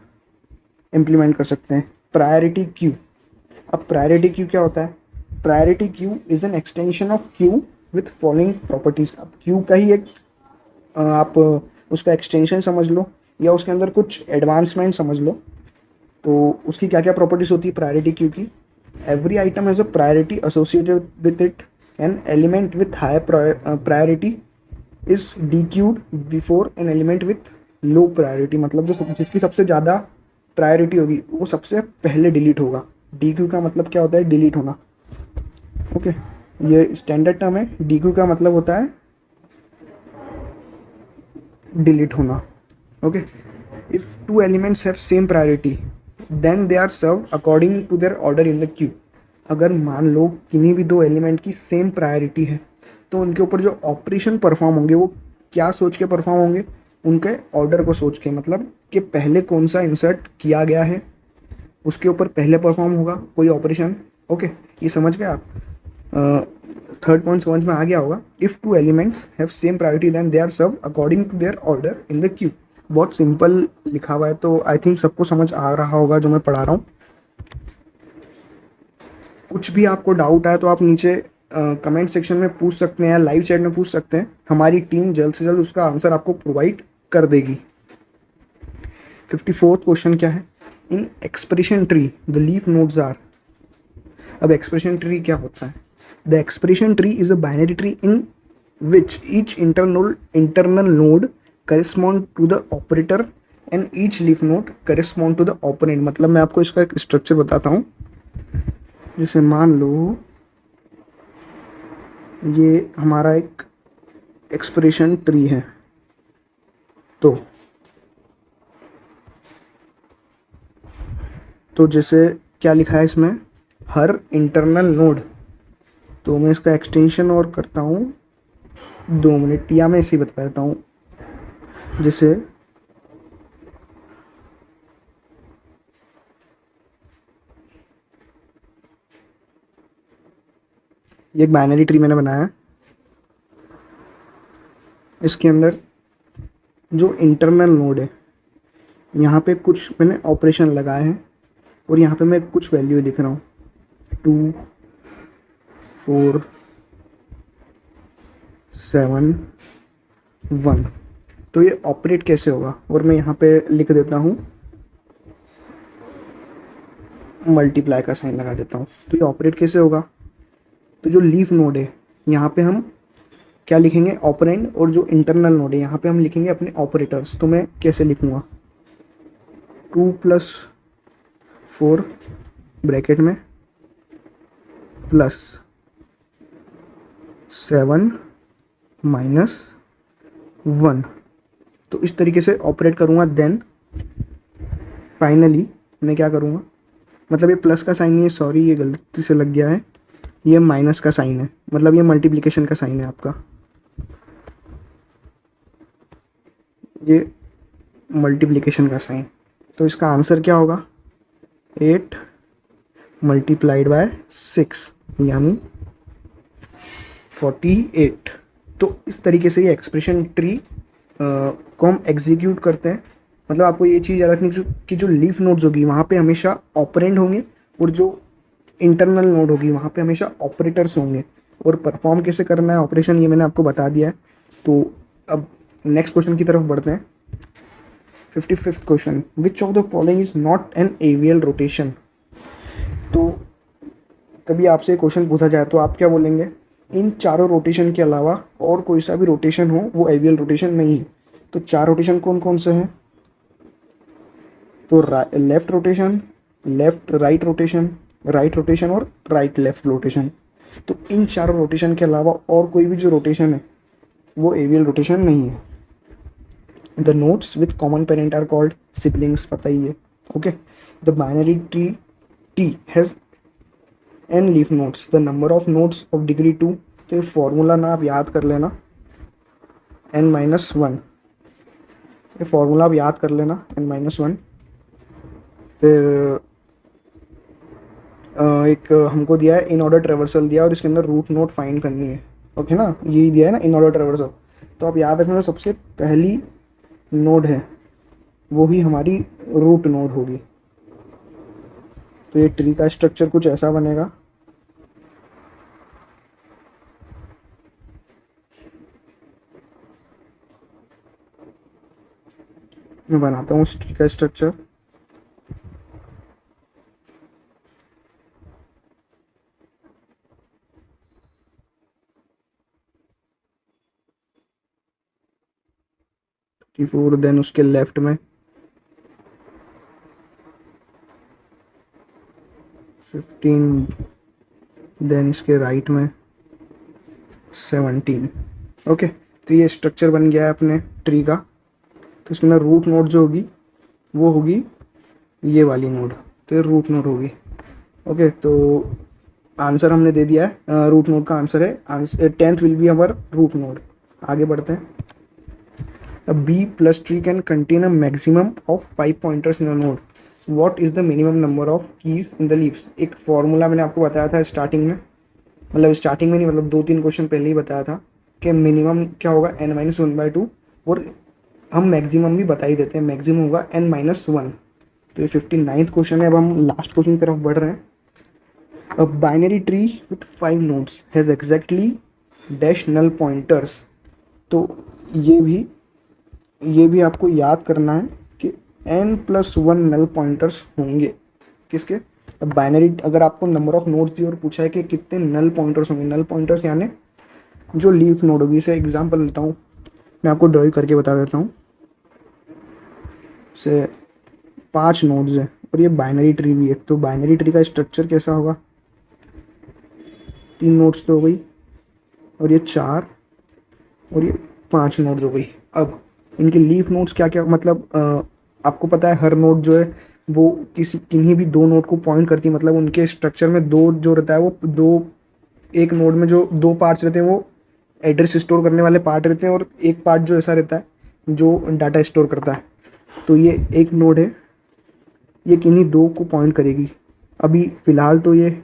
इम्प्लीमेंट कर सकते हैं? Priority queue. अब प्रायोरिटी क्यू क्या होता है? Priority Q is an extension of Q with following properties. अब क्यू का ही एक आप उसका एक्सटेंशन समझ लो या उसके अंदर कुछ एडवांसमेंट समझ लो। तो उसकी क्या क्या प्रॉपर्टीज होती है प्रायोरिटी क्यू की? Every item has a priority associated with it, an element with high priority is dequeued before an element with low priority. मतलब जो जिसकी सबसे ज़्यादा प्रायोरिटी होगी वो सबसे पहले डिलीट होगा। डी क्यू का मतलब क्या होता है? डिलीट होना। ओके, ये स्टैंडर्ड टर्म है। डी क्यू का मतलब होता है डिलीट होना। Okay, if 2 elements have same priority then they are serve according to their order in the queue. अगर मान लो किन्हीं भी 2 एलिमेंट की सेम प्रायोरिटी है तो उनके ऊपर जो ऑपरेशन परफॉर्म होंगे वो क्या सोच के परफॉर्म होंगे? उनके ऑर्डर को सोच के, मतलब कि पहले कौन सा इंसर्ट किया गया है उसके ऊपर पहले परफॉर्म होगा कोई ऑपरेशन। ओके, ये समझ गए आप? थर्ड पॉइंट समझ में आ गया होगा। If 2 elements have same priority then they are serve according to their order in the queue. बहुत सिंपल लिखा हुआ है, तो आई थिंक सबको समझ आ रहा होगा जो मैं पढ़ा रहा हूँ। कुछ भी आपको डाउट आए तो आप नीचे कमेंट सेक्शन में पूछ सकते हैं या लाइव चैट में पूछ सकते हैं। हमारी टीम जल्द से जल्द उसका आंसर आपको प्रोवाइड कर देगी। 54th क्वेश्चन क्या है? In expression tree the leaf nodes are. अब एक्सप्रेशन ट्री क्या होता है? The expression tree is a binary tree in which each internal node correspond to the operator and each leaf node correspond to the operand. मतलब मैं आपको इसका एक structure बताता हूँ। जैसे मान लो ये हमारा एक एक्सप्रेशन ट्री है, तो जैसे क्या लिखा है इसमें? हर इंटरनल नोड। तो मैं इसका एक्सटेंशन और करता हूँ 2 मिनट, या मैं इसे बता देता हूँ। जैसे ये एक बाइनरी ट्री मैंने बनाया है, इसके अंदर जो इंटरनल नोड है यहाँ पे कुछ मैंने ऑपरेशन लगाए हैं और यहाँ पे मैं कुछ वैल्यू लिख रहा हूँ 2 4 7 1। तो ये ऑपरेट कैसे होगा? और मैं यहाँ पे लिख देता हूँ मल्टीप्लाई का साइन लगा देता हूँ। तो ये ऑपरेट कैसे होगा? तो जो लीफ नोड है यहाँ पे हम क्या लिखेंगे? ऑपरेंड। और जो इंटरनल नोड है यहाँ पे हम लिखेंगे अपने ऑपरेटर्स। तो मैं कैसे लिखूँगा? 2 + 4 ब्रैकेट में +7 - 1। तो इस तरीके से ऑपरेट करूँगा। देन फाइनली मैं क्या करूँगा? मतलब ये प्लस का साइन नहीं है, सॉरी ये गलती से लग गया है, ये माइनस का साइन है। मतलब ये मल्टीप्लिकेशन का साइन है आपका, ये मल्टीप्लिकेशन का साइन। तो इसका आंसर क्या होगा? 8 मल्टीप्लाइड बाय 6 यानी 48। तो इस तरीके से ये एक्सप्रेशन ट्री को हम एग्जीक्यूट करते हैं। मतलब आपको ये चीज़ याद रखनी कि जो लीफ नोड्स होगी वहाँ पे हमेशा ऑपरेंड होंगे और जो इंटरनल नोड होगी वहाँ पे हमेशा ऑपरेटर्स होंगे। और परफॉर्म कैसे करना है ऑपरेशन ये मैंने आपको बता दिया है। तो अब नेक्स्ट क्वेश्चन की तरफ बढ़ते हैं। 55th question, which of the following is not an AVL rotation. तो कभी आपसे क्वेश्चन पूछा जाए तो आप क्या बोलेंगे, इन चारों रोटेशन के अलावा और कोई सा भी रोटेशन हो वो एवियल रोटेशन नहीं है। तो 4 रोटेशन कौन कौन से हैं, तो left rotation, left right rotation, right rotation और राइट लेफ्ट रोटेशन। तो इन चारों रोटेशन के अलावा और कोई भी जो रोटेशन है वो एवियल रोटेशन नहीं है। The nodes with common parent are called siblings, पता ही है। Okay, the binary tree T has n leaf nodes, the number of nodes of degree 2। तो ये फॉर्मूला ना आप याद कर लेना, n-1। ये फॉर्मूला आप याद कर लेना n-1। फिर एक हमको दिया है इन ऑर्डर ट्रेवर्सल दिया और इसके अंदर रूट नोड फाइंड करनी है। ओके ना, यही दिया है ना इन ऑर्डर ट्रेवर्सल। तो आप याद रखना सबसे पहली नोड है वो ही हमारी रूट नोड होगी। तो ये ट्री का स्ट्रक्चर कुछ ऐसा बनेगा। मैं बनाता हूँ इस ट्री का स्ट्रक्चर। फोर, देन उसके लेफ्ट में 15, देन इसके राइट में 17। ओके, तो ये स्ट्रक्चर बन गया है अपने ट्री का। तो इसके अंदर रूट नोड जो होगी वो होगी ये वाली नोड, तो ये रूट नोड होगी। ओके, तो आंसर हमने दे दिया है, रूट नोड का आंसर है, answer 10th will be our root node. आगे बढ़ते हैं। A B plus tree can contain a maximum of 5 pointers in a node. What is the minimum number of keys in the leaves? एक formula मैंने आपको बताया था starting में, मतलब स्टार्टिंग में नहीं, मतलब 2-3 क्वेश्चन पहले ही बताया था कि मिनिमम क्या होगा n-1/2 और हम मैक्सिमम भी बता ही देते हैं, मैक्सिमम होगा n-1। तो ये 59th क्वेश्चन है। अब हम लास्ट क्वेश्चन की तरफ बढ़ रहे हैं। A binary tree with 5 nodes has exactly dash null pointers। तो ये भी आपको याद करना है कि n+1 नल पॉइंटर्स होंगे किसके। अब बाइनरी अगर आपको नंबर ऑफ नोड्स दिए और पूछा है कि कितने नल पॉइंटर्स होंगे, नल पॉइंटर्स यानी जो लीफ नोड होगी। इसे एग्जांपल लेता हूँ, मैं आपको ड्रॉ करके बता देता हूँ। से 5 नोड्स है और ये बाइनरी ट्री भी है। तो बाइनरी ट्री का स्ट्रक्चर कैसा होगा, 3 नोड्स तो हो गई और ये 4 और ये 5 नोड्स हो गई। अब इनके लीफ नोड्स क्या क्या, मतलब आपको पता है हर नोड जो है वो किन्हीं भी 2 नोड को पॉइंट करती है। मतलब उनके स्ट्रक्चर में 2 जो रहता है वो 2, एक नोड में जो 2 पार्ट्स रहते हैं वो एड्रेस स्टोर करने वाले पार्ट रहते हैं और एक पार्ट जो ऐसा रहता है जो डाटा स्टोर करता है। तो ये एक नोड है, ये किन्हीं 2 को पॉइंट करेगी। अभी फ़िलहाल तो ये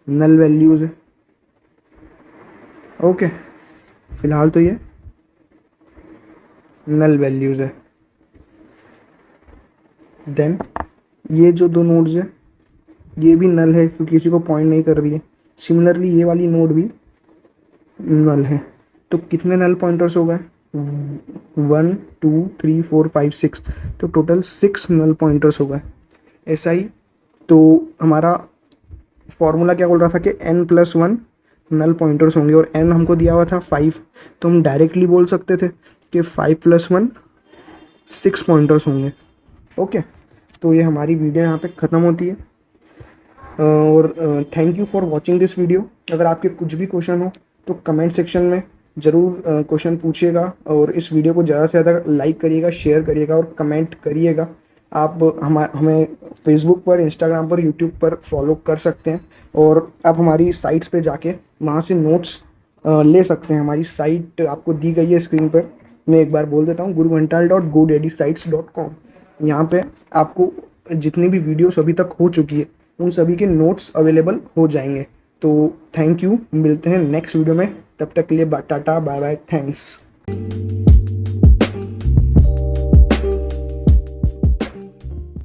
नल वैल्यूज़ है। ओके, फ़िलहाल तो ये नल वैल्यूज़ है। देन ये जो 2 नोड्स है ये भी नल है क्योंकि किसी को पॉइंट नहीं कर रही है। सिमिलरली ये वाली नोड भी नल है। तो कितने नल पॉइंटर्स हो गए, 1 2 3 4 5 6। तो टोटल 6 नल पॉइंटर्स हो गए। ऐसा ही तो हमारा फॉर्मूला क्या बोल रहा था कि n+1 नल पॉइंटर्स होंगे और n हमको दिया हुआ था 5। तो हम डायरेक्टली बोल सकते थे कि 5+1 6 पॉइंटर्स होंगे। ओके, तो ये हमारी वीडियो यहाँ पे ख़त्म होती है। और thank you for watching this video. अगर आपके कुछ भी क्वेश्चन हो तो कमेंट सेक्शन में ज़रूर क्वेश्चन पूछिएगा और इस वीडियो को ज़्यादा से ज़्यादा लाइक करिएगा, शेयर करिएगा और कमेंट करिएगा। आप हमें फेसबुक पर, इंस्टाग्राम पर, यूट्यूब पर फॉलो कर सकते हैं और आप हमारी साइट्स पे जाके वहाँ से नोट्स ले सकते हैं। हमारी साइट आपको दी गई है स्क्रीन पर, मैं एक बार बोल देता हूँ, guruvantal.godaddysites.com। यहाँ पे आपको जितनी भी वीडियोस अभी तक हो चुकी है उन सभी के नोट्स अवेलेबल हो जाएंगे। तो थैंक यू, मिलते हैं नेक्स्ट वीडियो में, तब तक के लिए टाटा बाय बाय, थैंक्स।